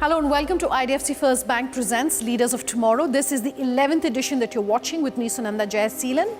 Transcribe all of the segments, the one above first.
Hello and welcome to IDFC First Bank Presents Leaders of Tomorrow. This is the 11th edition that you're watching with me, Sunanda Jayaseelan.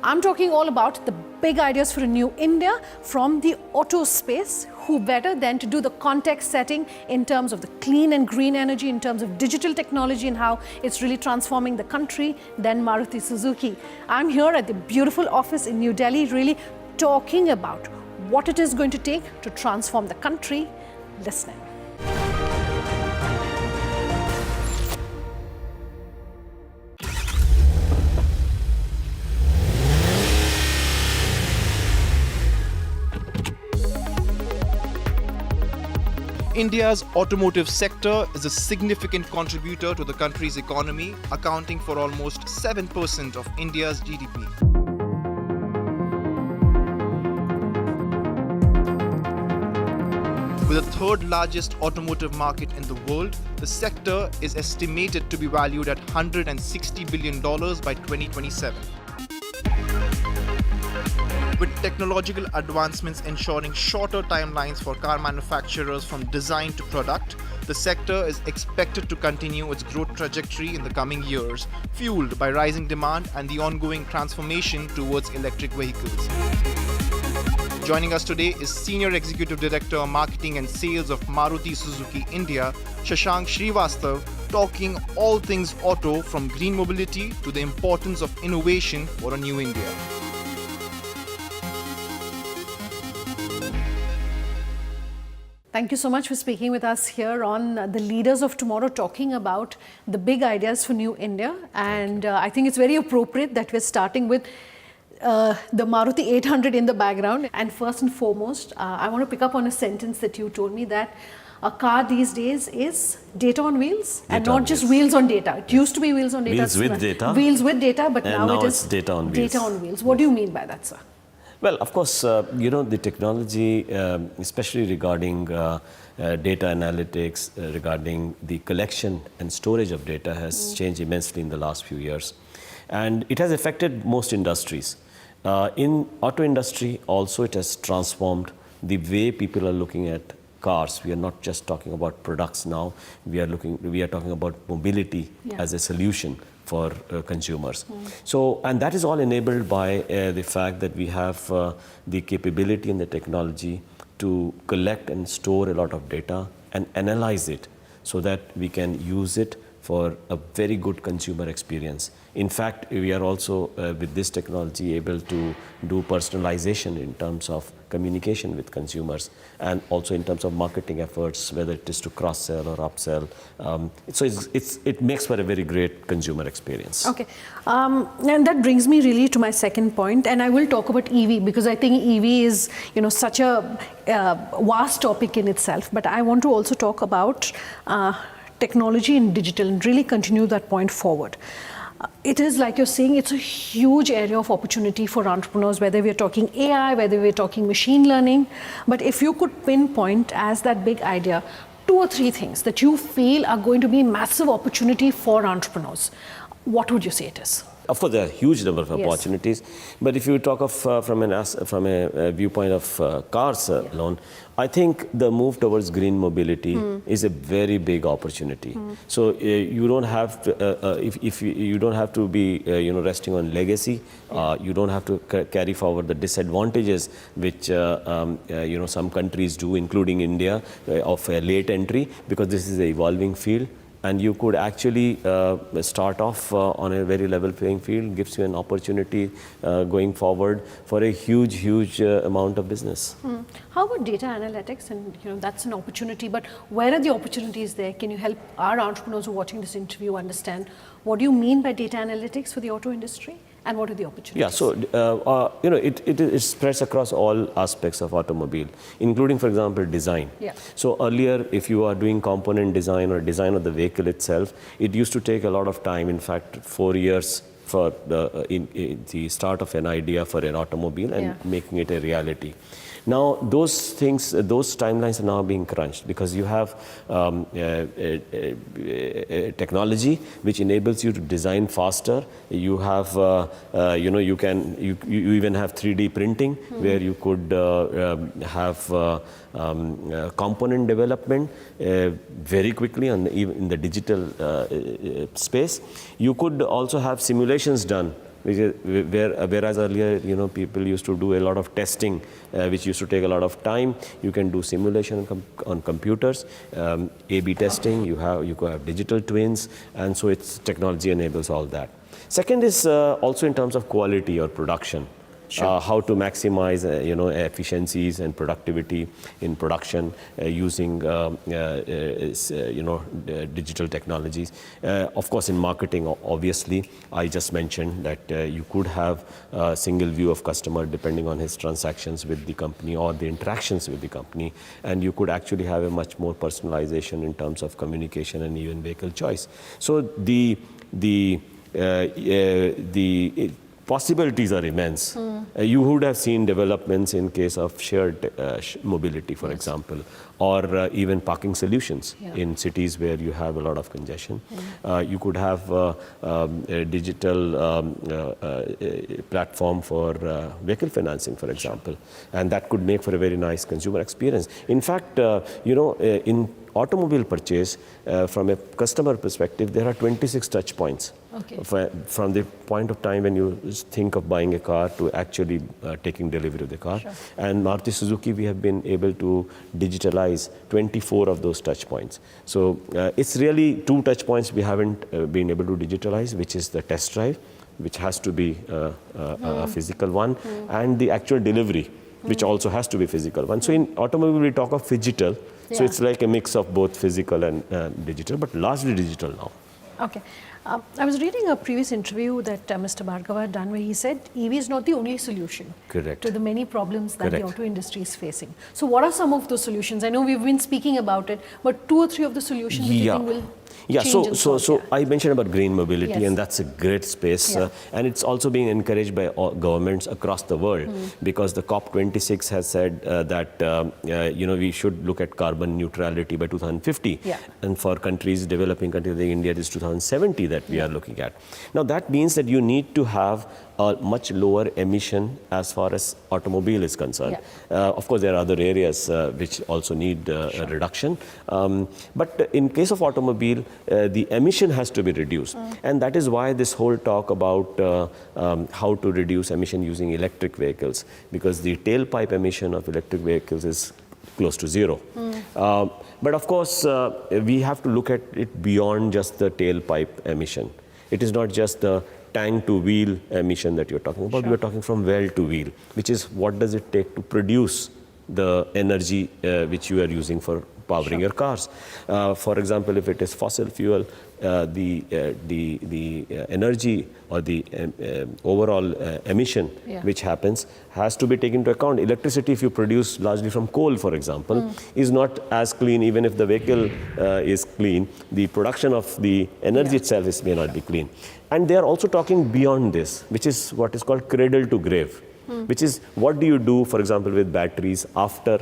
I'm talking all about the big ideas for a new India from the auto space. Who better than to do the context setting in terms of the clean and green energy, in terms of digital technology and how it's really transforming the country than Maruti Suzuki. I'm here at the beautiful office in New Delhi, really talking about what it is going to take to transform the country. Listening. India's automotive sector is a significant contributor to the country's economy, accounting for almost 7% of India's GDP. With the third largest automotive market in the world, the sector is estimated to be valued at $160 billion by 2027. With technological advancements ensuring shorter timelines for car manufacturers from design to product, the sector is expected to continue its growth trajectory in the coming years, fueled by rising demand and the ongoing transformation towards electric vehicles. Joining us today is Senior Executive Director, Marketing and Sales of Maruti Suzuki India, Shashank Srivastava, talking all things auto from green mobility to the importance of innovation for a new India. Thank you so much for speaking with us here on the Leaders of Tomorrow, talking about the big ideas for New India. And I think it's very appropriate that we're starting with the Maruti 800 in the background. And first and foremost, I want to pick up on a sentence that you told me, that a car these days is data on wheels, and not just wheels on data. It used to be wheels on data. Wheels with data. Wheels with data, but now it is data on wheels. Data on wheels. What do you mean by that, sir? Well, of course, the technology, especially regarding data analytics, regarding the collection and storage of data has changed immensely in the last few years. And it has affected most industries. In auto industry also, it has transformed the way people are looking at cars. We are not just talking about products now. We are talking about mobility as a solution for consumers. So, and that is all enabled by the fact that we have the capability and the technology to collect and store a lot of data and analyze it so that we can use it for a very good consumer experience. In fact, we are also with this technology able to do personalization in terms of communication with consumers, and also in terms of marketing efforts, whether it is to cross-sell or upsell. So it makes for a very great consumer experience. Okay, and that brings me really to my second point, and I will talk about EV because I think EV is, such a vast topic in itself. But I want to also talk about technology and digital and really continue that point forward. It is, like you're saying, it's a huge area of opportunity for entrepreneurs, whether we're talking AI, whether we're talking machine learning. But if you could pinpoint as that big idea, 2 or 3 things that you feel are going to be massive opportunity for entrepreneurs, what would you say it is? Of course, there are a huge number of opportunities. But if you talk of from a viewpoint of cars alone, I think the move towards green mobility is a very big opportunity. So you don't have to, if you don't have to be resting on legacy. You don't have to carry forward the disadvantages which some countries do, including India, of a late entry, because this is an evolving field. And you could actually start off on a very level playing field, gives you an opportunity going forward for a huge amount of business. How about data analytics? And that's an opportunity, but where are the opportunities there? Can you help our entrepreneurs who are watching this interview understand what do you mean by data analytics for the auto industry? And what are the opportunities? Yeah, so it spreads across all aspects of automobile, including, for example, design. Yeah. So earlier, if you are doing component design or design of the vehicle itself, it used to take a lot of time. In fact, 4 years for the start of an idea for an automobile and making it a reality. Now, those things, those timelines are now being crunched because you have technology which enables you to design faster. You have, you even have 3D printing where you could have component development very quickly in the digital space. You could also have simulations done, whereas earlier, people used to do a lot of testing, which used to take a lot of time. You can do simulation on computers, A/B testing. You could have digital twins, and so its technology enables all that. Second is also in terms of quality or production. Sure. How to maximize efficiencies and productivity in production using digital technologies. Of course, in marketing, obviously, I just mentioned that you could have a single view of customer depending on his transactions with the company or the interactions with the company, and you could actually have a much more personalization in terms of communication and even vehicle choice. So the possibilities are immense. You would have seen developments in case of shared mobility, for example, or even parking solutions in cities where you have a lot of congestion. You could have a digital platform for vehicle financing, for example, and that could make for a very nice consumer experience. In fact, in automobile purchase, from a customer perspective, there are 26 touch points. Okay. From the point of time when you think of buying a car to actually taking delivery of the car. Sure. And Maruti Suzuki, we have been able to digitalize 24 of those touch points. So it's really 2 touch points we haven't been able to digitalize, which is the test drive, which has to be a physical one, and the actual delivery, which also has to be physical one. So in automobile, we talk of phygital. So it's like a mix of both physical and digital, but largely digital now. Okay. I was reading a previous interview that Mr. Bhargava had done where he said EV is not the only solution Correct. to the many problems that the Correct. auto industry is facing. So what are some of those solutions? I know we've been speaking about it, but 2 or 3 of the solutions that you think will change and solve, so I mentioned about green mobility, Yes. and that's a great space. Yeah. And it's also being encouraged by all governments across the world because the COP26 has said that we should look at carbon neutrality by 2050. Yeah. And for developing countries like India, it is 2070 that we are looking at. Now that means that you need to have a much lower emission as far as automobile is concerned. Of course, there are other areas which also need a reduction. But in case of automobile, the emission has to be reduced. And that is why this whole talk about how to reduce emission using electric vehicles, because the tailpipe emission of electric vehicles is close to 0. But of course, we have to look at it beyond just the tailpipe emission. It is not just the tank to wheel emission that you're talking about. Sure. You're talking from well to wheel, which is what does it take to produce the energy which you are using for powering your cars. For example, if it is fossil fuel, the energy or the overall emission which happens has to be taken into account. Electricity, if you produce largely from coal, for example, is not as clean. Even if the vehicle is clean, the production of the energy itself may not be clean. And they are also talking beyond this, which is what is called cradle to grave. Which is what do you do, for example, with batteries after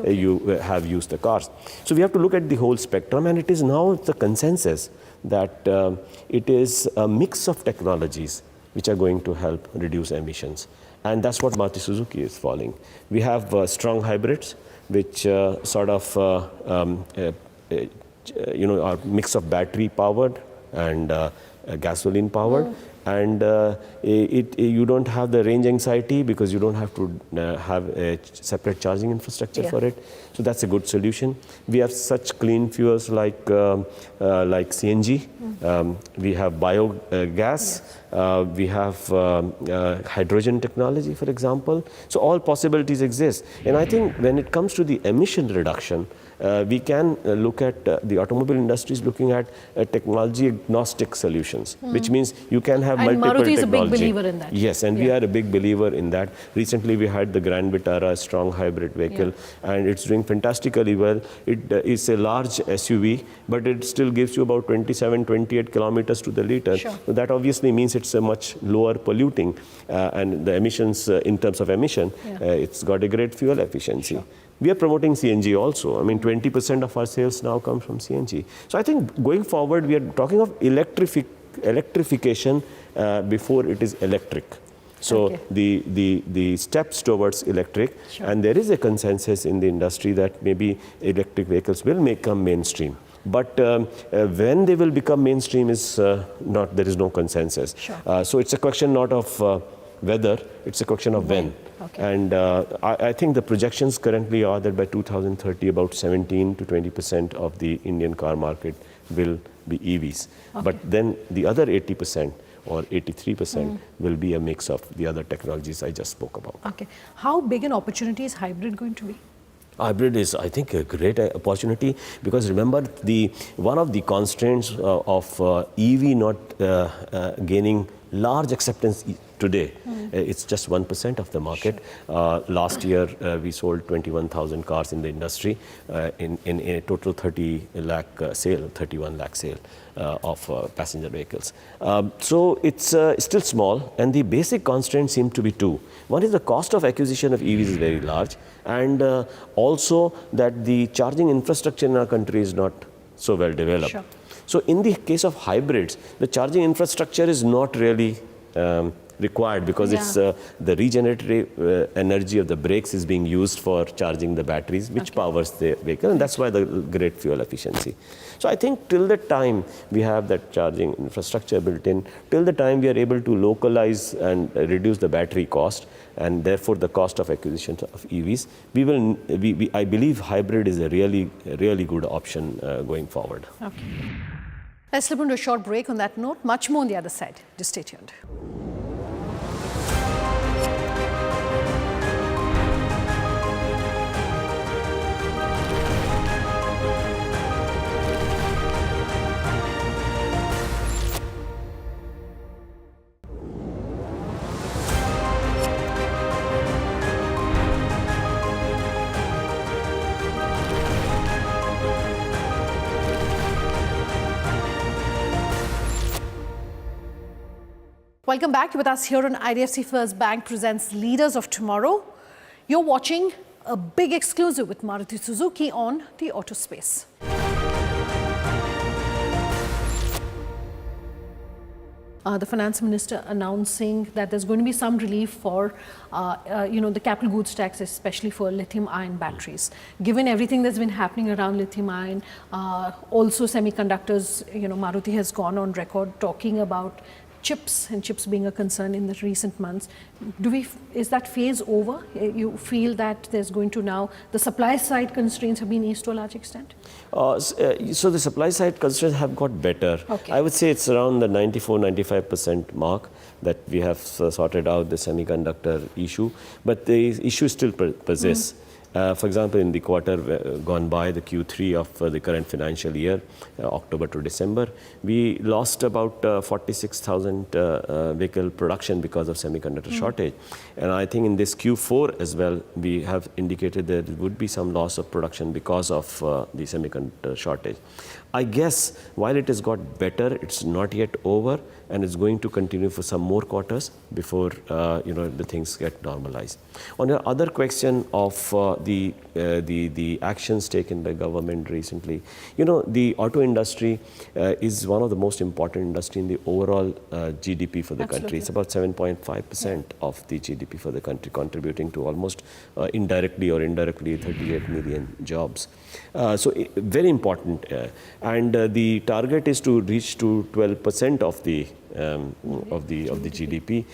you have used the cars. So we have to look at the whole spectrum, and it is now the consensus that it is a mix of technologies which are going to help reduce emissions. And that's what Maruti Suzuki is following. We have strong hybrids, which sort of are a mix of battery powered and gasoline powered. And you don't have the range anxiety because you don't have to have a separate charging infrastructure for it. So that's a good solution. We have such clean fuels like CNG. We have biogas. We have hydrogen technology, for example. So all possibilities exist. And I think when it comes to the emission reduction, we can look at the automobile industry is looking at technology agnostic solutions, which means you can have have And multiple Maruti is a big technology. believer in that. Yes, and we Yeah. are a big believer in that. Recently, we had the Grand Vitara, a strong hybrid vehicle, and it's doing fantastically well. It is a large SUV, but it still gives you about 27, 28 kilometers to the liter. Sure. So that obviously means it's a much lower polluting, and the emissions, in terms of emission, it's got a great fuel efficiency. Sure. We are promoting CNG also. I mean, 20% of our sales now come from CNG. So I think going forward, we are talking of electrification before it is electric. So Okay. the steps towards electric, Sure. and there is a consensus in the industry that maybe electric vehicles will become mainstream. But when they will become mainstream is not, there is no consensus. Sure. So it's a question not of whether, it's a question of when. Okay. And I think the projections currently are that by 2030, about 17 to 20% of the Indian car market will be EVs. But then the other 80% or 83% will be a mix of the other technologies I just spoke about. Okay. How big an opportunity is hybrid going to be? Hybrid is, I think, a great opportunity, because remember, one of the constraints of EV not gaining large acceptance today, it's just 1% of the market. Last year, we sold 21,000 cars in the industry in a total 31 lakh sale of passenger vehicles. So it's still small, and the basic constraints seem to be two. One is the cost of acquisition of EVs is very large, and also that the charging infrastructure in our country is not so well developed. Sure. So in the case of hybrids, the charging infrastructure is not really required, because it's the regenerative energy of the brakes is being used for charging the batteries, which powers the vehicle, and that's why the great fuel efficiency. So I think till the time we have that charging infrastructure built in, till the time we are able to localize and reduce the battery cost, and therefore the cost of acquisition of EVs, I believe hybrid is a really good option going forward. Okay. Let's slip into a short break on that note. Much more on the other side. Just stay tuned. Welcome back. You're with us here on IDFC First Bank presents Leaders of Tomorrow. You're watching a big exclusive with Maruti Suzuki on the auto space. The finance minister announcing that there's going to be some relief for, the capital goods tax, especially for lithium-ion batteries. Given everything that's been happening around lithium-ion, also semiconductors, Maruti has gone on record talking about chips and chips being a concern in the recent months. Is that phase over? You feel that there's going to now, the supply side constraints have been eased to a large extent? So the supply side constraints have got better. Okay. I would say it's around the 94-95% mark that we have sorted out the semiconductor issue, but the issue still persists. For example, in the quarter gone by, the Q3 of the current financial year, October to December, we lost about 46,000 vehicle production because of semiconductor shortage. And I think in this Q4 as well, we have indicated that there would be some loss of production because of the semiconductor shortage. I guess while it has got better, it's not yet over, and it's going to continue for some more quarters before the things get normalized. On your other question of the actions taken by government recently, the auto industry is one of the most important industry in the overall GDP for the country. It's about 7.5% of the GDP for the country, contributing to almost indirectly or indirectly 38 million jobs. So very important, and the target is to reach to 12% of the GDP,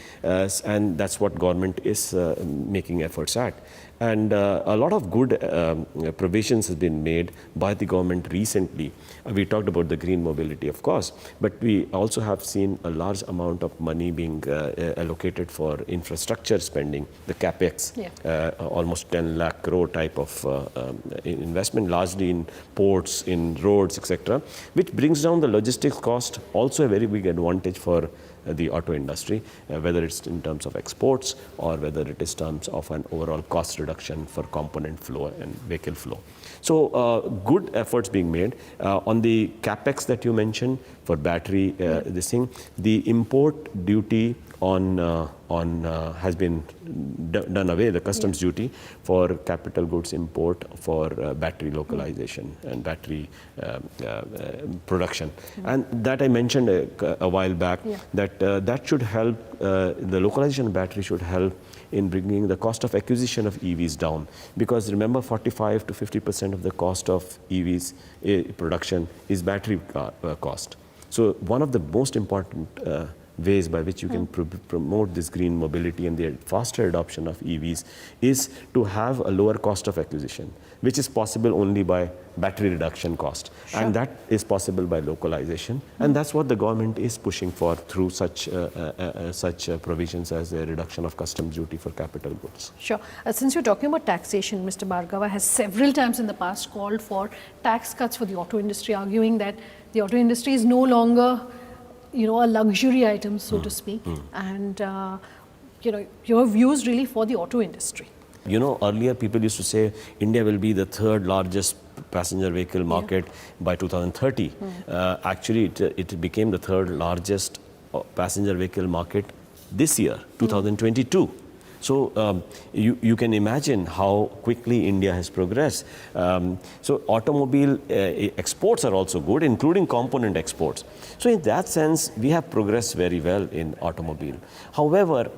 and that's what government is making efforts at. And a lot of good provisions have been made by the government recently. We talked about the green mobility, of course, but we also have seen a large amount of money being allocated for infrastructure spending, the capex, almost 10 lakh crore type of investment, largely in ports, in roads, etc., which brings down the logistics cost, also a very big advantage for the auto industry, whether it's in terms of exports or whether it is terms of an overall cost reduction for component flow and vehicle flow. So good efforts being made. On the capex that you mentioned for battery, this thing, the import duty on has been done away, the customs duty for capital goods import for battery localization and battery production. And that I mentioned a while back, that that should help, the localization of battery should help in bringing the cost of acquisition of EVs down. Because remember, 45 to 50% of the cost of EVs production is battery cost. So one of the most important ways by which you can promote this green mobility and the faster adoption of EVs is to have a lower cost of acquisition, which is possible only by battery reduction cost. And that is possible by localization. And that's what the government is pushing for through such provisions as a reduction of customs duty for capital goods. Sure. Since you're talking about taxation, Mr. Bhargava has several times in the past called for tax cuts for the auto industry, arguing that the auto industry is no longer a luxury item, so to speak, and your views really for the auto industry. Earlier people used to say India will be the third largest passenger vehicle market by 2030. Actually, it became the third largest passenger vehicle market this year, 2022. So you can imagine how quickly India has progressed. So automobile exports are also good, including component exports. So in that sense, we have progressed very well in automobile. However,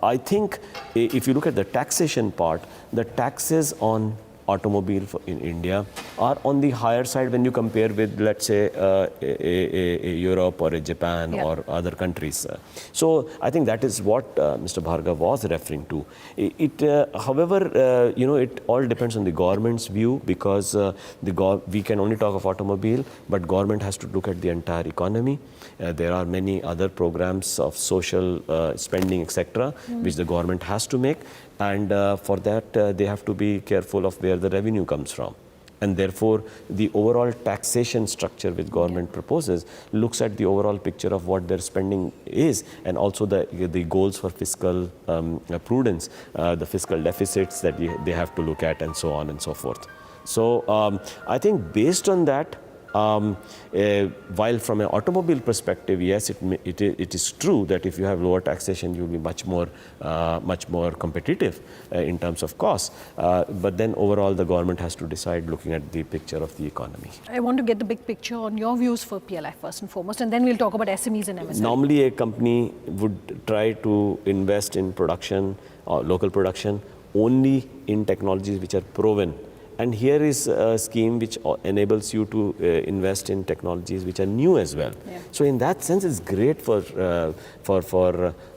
I think if you look at the taxation part, the taxes on automobile in India are on the higher side when you compare with, let's say, a Europe or a Japan or other countries. So I think that is what Mr. Bhargav was referring to. However, it all depends on the government's view, because we can only talk of automobile, but government has to look at the entire economy. There are many other programs of social spending, etc., which the government has to make. And for that, they have to be careful of where the revenue comes from. And therefore, the overall taxation structure which government proposes looks at the overall picture of what their spending is, and also the goals for fiscal prudence, the fiscal deficits that they have to look at, and so on and so forth. So I think based on that, while from an automobile perspective, yes, it is true that if you have lower taxation, you'll be much more competitive in terms of costs. But then overall, the government has to decide looking at the picture of the economy. I want to get the big picture on your views for PLI first and foremost, and then we'll talk about SMEs and MSMEs. Normally, a company would try to invest in production or local production only in technologies which are proven. And here is a scheme which enables you to invest in technologies which are new as well. So in that sense, it's great for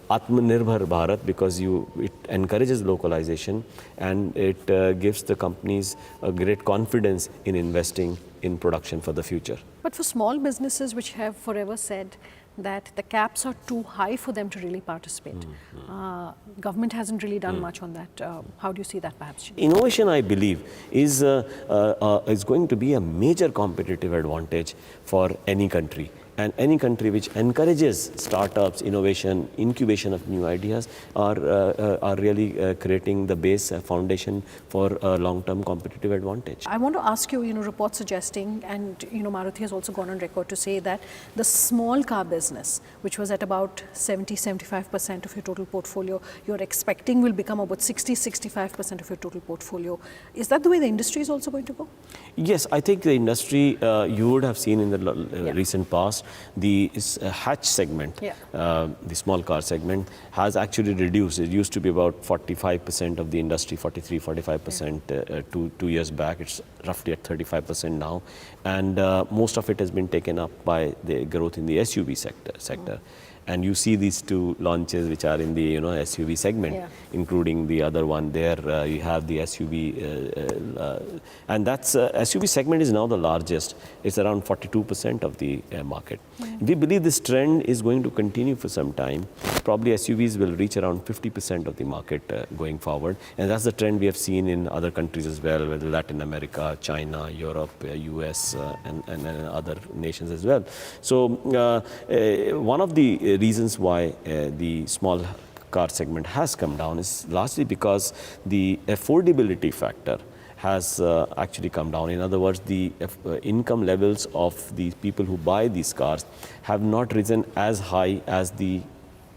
Atmanirbhar Bharat, because it encourages localization, and it gives the companies a great confidence in investing in production for the future. But for small businesses which have forever said that the caps are too high for them to really participate, government hasn't really done much on that. How do you see that perhaps? Innovation, I believe, is going to be a major competitive advantage for any country. And any country which encourages startups, innovation, incubation of new ideas are really creating the base foundation for a long-term competitive advantage. I want to ask you, reports suggesting, and Maruti has also gone on record to say that the small car business, which was at about 70-75% of your total portfolio, you're expecting will become about 60-65% of your total portfolio. Is that the way the industry is also going to go? Yes, I think the industry, you would have seen in the recent past, the hatch segment, the small car segment, has actually reduced. It used to be about 45% of the industry, 43-45% 2 years back. It's roughly at 35% now. And most of it has been taken up by the growth in the SUV sector. And you see these two launches which are in the SUV segment, including the other one there. You have the SUV, and that's SUV segment is now the largest. It's around 42% of the market. We believe this trend is going to continue for some time. Probably SUVs will reach around 50% of the market going forward, and that's the trend we have seen in other countries as well, whether Latin America, China, Europe, US, and other nations as well. So one of the reasons why the small car segment has come down is largely because the affordability factor has actually come down. In other words, the income levels of the people who buy these cars have not risen as high as the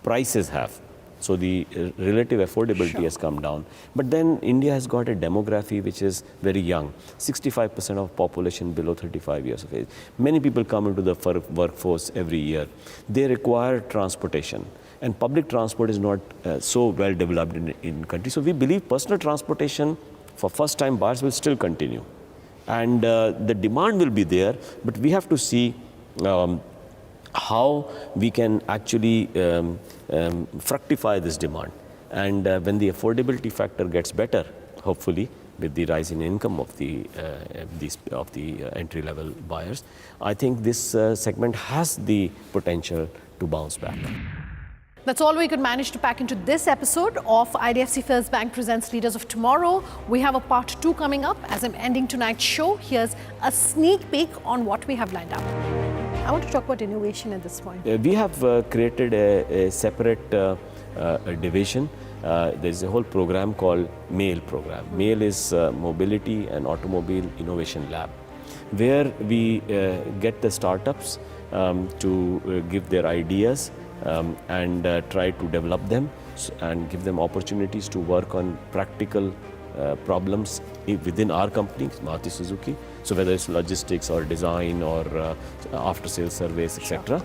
prices have. So the relative affordability has come down. But then India has got a demography which is very young. 65% of population below 35 years of age. Many people come into the workforce every year. They require transportation. And public transport is not so well developed in country. So we believe personal transportation for first-time buyers will still continue. And the demand will be there, but we have to see how we can actually fructify this demand. And when the affordability factor gets better, hopefully, with the rise in income of the entry-level buyers, I think this segment has the potential to bounce back. That's all we could manage to pack into this episode of IDFC First Bank Presents Leaders of Tomorrow. We have a part 2 coming up. As I'm ending tonight's show, here's a sneak peek on what we have lined up. I want to talk about innovation at this point. We have created a separate division. There's a whole program called MAIL program. MAIL is Mobility and Automobile Innovation Lab, where we get the startups to give their ideas and try to develop them and give them opportunities to work on practical problems within our company, Maruti Suzuki. So whether it's logistics or design or after-sales service, etc.